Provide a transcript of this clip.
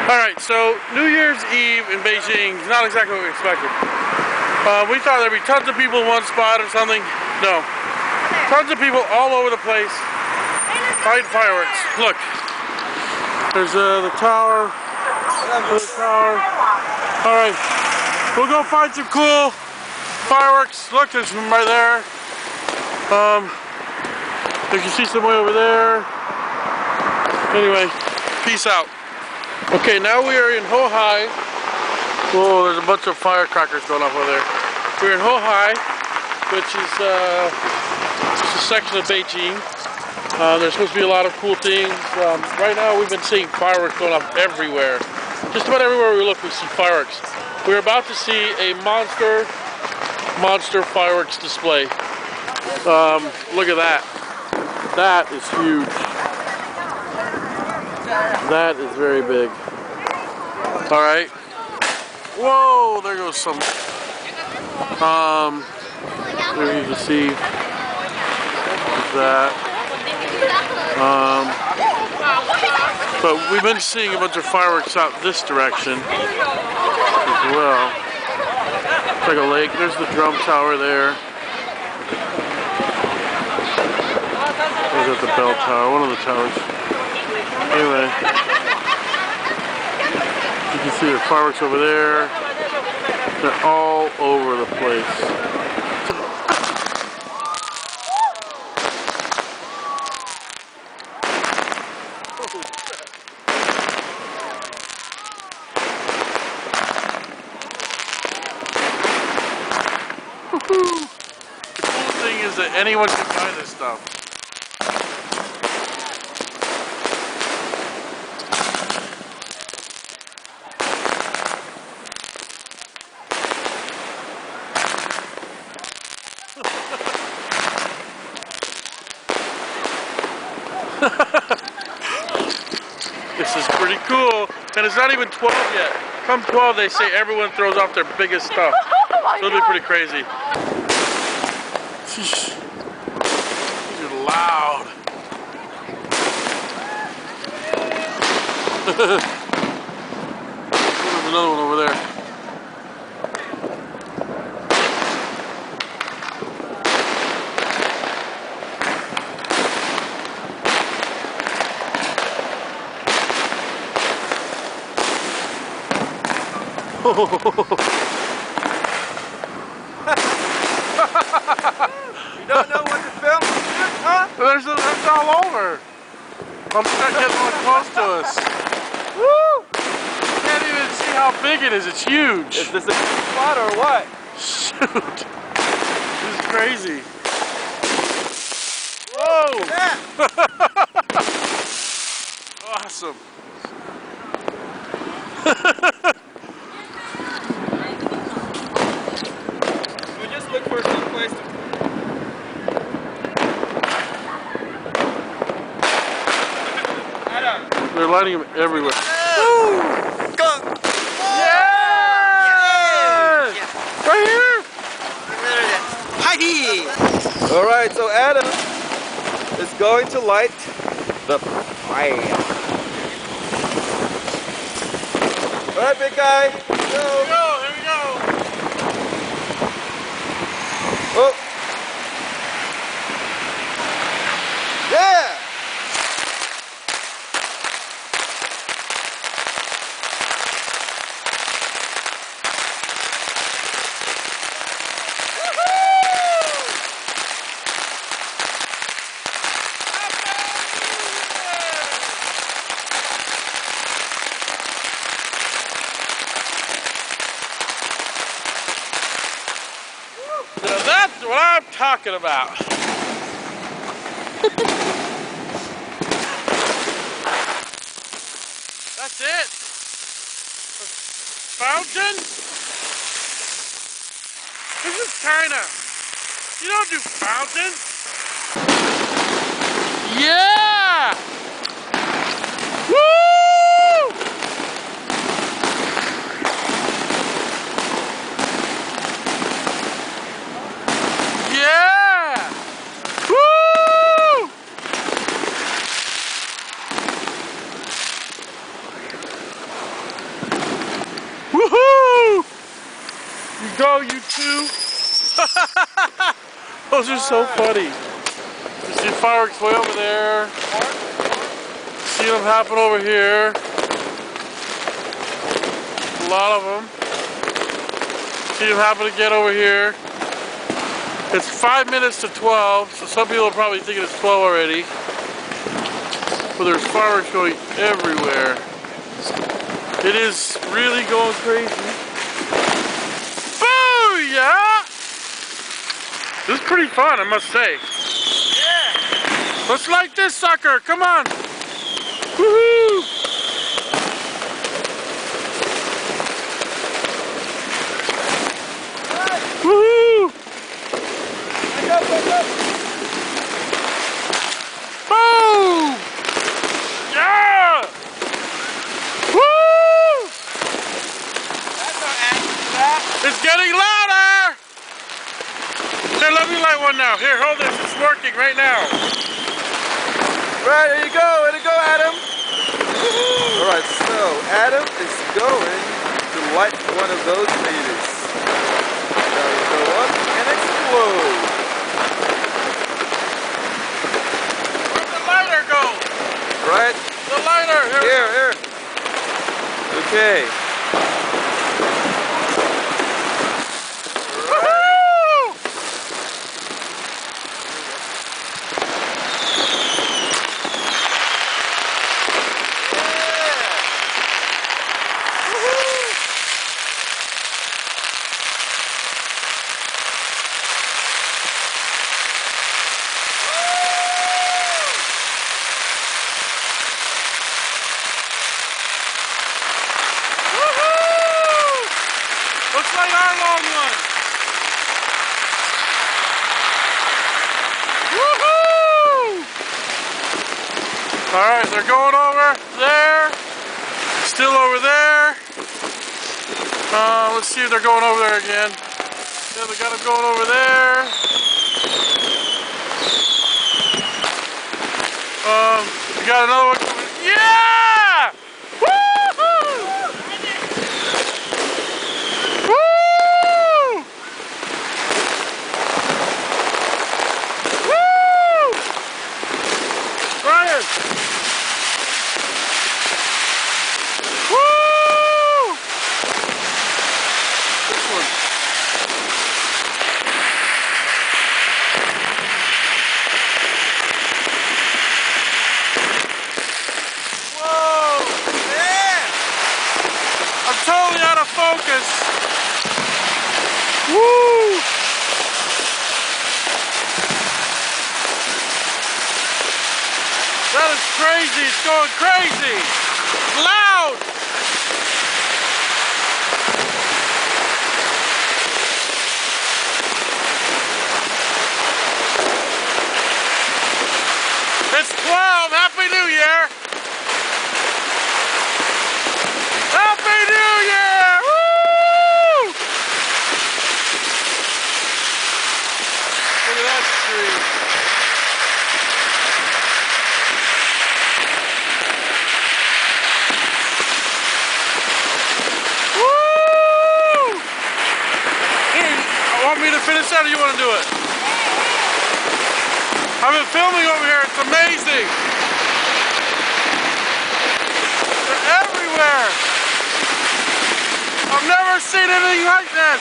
Alright, so New Year's Eve in Beijing is not exactly what we expected. We thought there'd be tons of people in one spot or something. No. Tons of people all over the place fighting fireworks. Look. There's the tower. There's the tower. Alright. We'll go find some cool fireworks. Look, there's some right there. You can see some way over there. Anyway, peace out. Okay, now we are in Hohai. Whoa, there's a bunch of firecrackers going off over there. We're in Hohai, which is just a section of Beijing. There's supposed to be a lot of cool things. Right now we've been seeing fireworks going off everywhere. Just about everywhere we look, we see fireworks. We're about to see a monster fireworks display. Look at that. That is huge. That is very big. Alright. Whoa, there goes some. There you can see that. But we've been seeing a bunch of fireworks out this direction as well. It's like a lake. There's the drum tower there. There's at the bell tower, one of the towers. Anyway, you can see the fireworks over there. They're all over the place. The cool thing is that anyone can buy this stuff. This is pretty cool, and it's not even 12 yet. Come 12, they say everyone throws off their biggest stuff. So it'll be pretty crazy. These are loud. There's another one over there. You don't know what to film, huh? There's all over. I'm starting to get one close to us. Woo! You can't even see how big it is. It's huge. Is this a spot or what? Shoot. This is crazy. Whoa! Awesome. Look for some place to... They're lighting them everywhere. Woo! Go! Yeah! Right here! Alright, so Adam is going to light the fire. Alright, big guy. Go! Here we go, here we go! Oh! Yeah! Now that's what I'm talking about. That's it. Fountain? This is China. You don't do fountain. Yeah! Woo! Yeah! Woo! Those are so funny. You see fireworks way over there. See them happen over here. A lot of them. See them happen again over here. It's 5 minutes to 12, so some people are probably thinking it's 12 already. But there's fireworks going everywhere. It is really going crazy. Booyah! This is pretty fun, I must say. Yeah. Let's light this sucker, come on! Woohoo! Woohoo! Wake up. Boom! Yeah! Woo! That's no answer to that. It's getting louder! Here, let me light one now. Here, hold this. It's working right now. Right, there you go. Way to go, Adam. Alright, so Adam is going to light one of those babies. That will go up and explode. Where'd the lighter go? Right? The lighter! Here. Okay. Looks like our long one. Woohoo! Alright, they're going over there. Still over there. Let's see if they're going over there again. Yeah, they got them going over there. We got another one coming. Yeah! Woohoo! Woo! Woo! Ryan! Woo! This one. Whoa! Yeah! I'm totally out of focus. Woo! That is crazy. It's going crazy. Loud. It's 12. Happy New Year. Happy New Year. Woo! Look at that tree. Woo! Here, want me to finish that or you want to do it? I've been filming over here. It's amazing. They're everywhere. I've never seen anything like this.